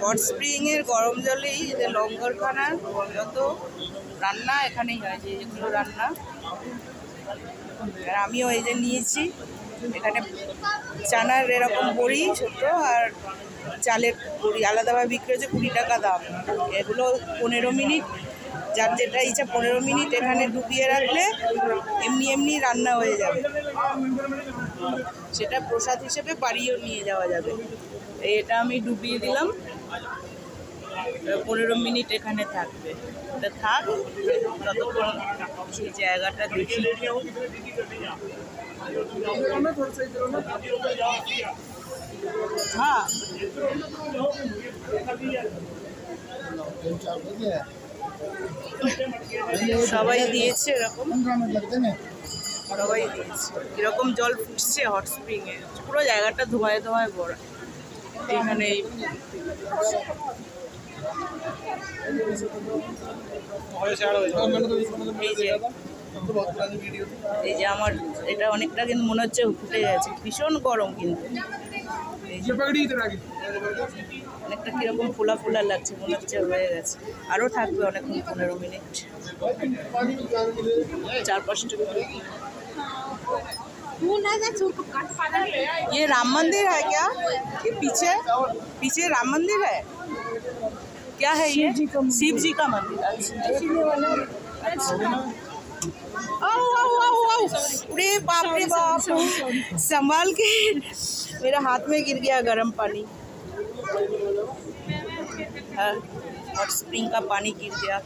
Hot spring এর গরম জলেই যে লঙ্গরখানার যত রান্না এখানেই হয়, যেগুলো রান্না। আর আমিও এই যে নিয়েছি, এখানে চানার এরকম বড়ি ছোট আর চালের বড়ি আলাদাভাবে বিক্রি হচ্ছে, 20 টাকা দাম। এগুলো 15 মিনিট, যার যেটা ইচ্ছা 15 মিনিট এখানে ডুবিয়ে রাখলে এমনি এমনি রান্না হয়ে যাবে। সেটা প্রসাদ হিসেবে বাড়িও নিয়ে যাওয়া যাবে। এটা আমি ডুবিয়ে দিলাম, 15 মিনিট এখানে থাকবে। এটা থাক, ততক্ষণ সেই জায়গাটা দেখি। হ্যাঁ, সবাই দিয়েছে এরকম, সবাই দিয়েছে এরকম জল ফুটছে হট স্প্রিং এ। পুরো জায়গাটা ধোঁয়ায় ধোঁয়ায় ভরা। এখানে এই যে আমার এটা অনেকটা কিন্তু মনে হচ্ছে ফুটে গেছে, ভীষণ গরম কিন্তু অনেকটা কিরকম ফোলা ফোলা লাগছে, মনে হচ্ছে হয়ে গেছে। আরও থাকবে অনেকক্ষণ, 15 মিনিট, 4-5টা। ये राम मंदिर है क्या? ये पीछे पीछे राम मंदिर है क्या है? ये शिव जी का मंदिर। अरे बाप रे बाप, संभाल के, मेरा हाथ में गिर गया गर्म पानी। हॉट स्प्रिंग का पानी गिर गया।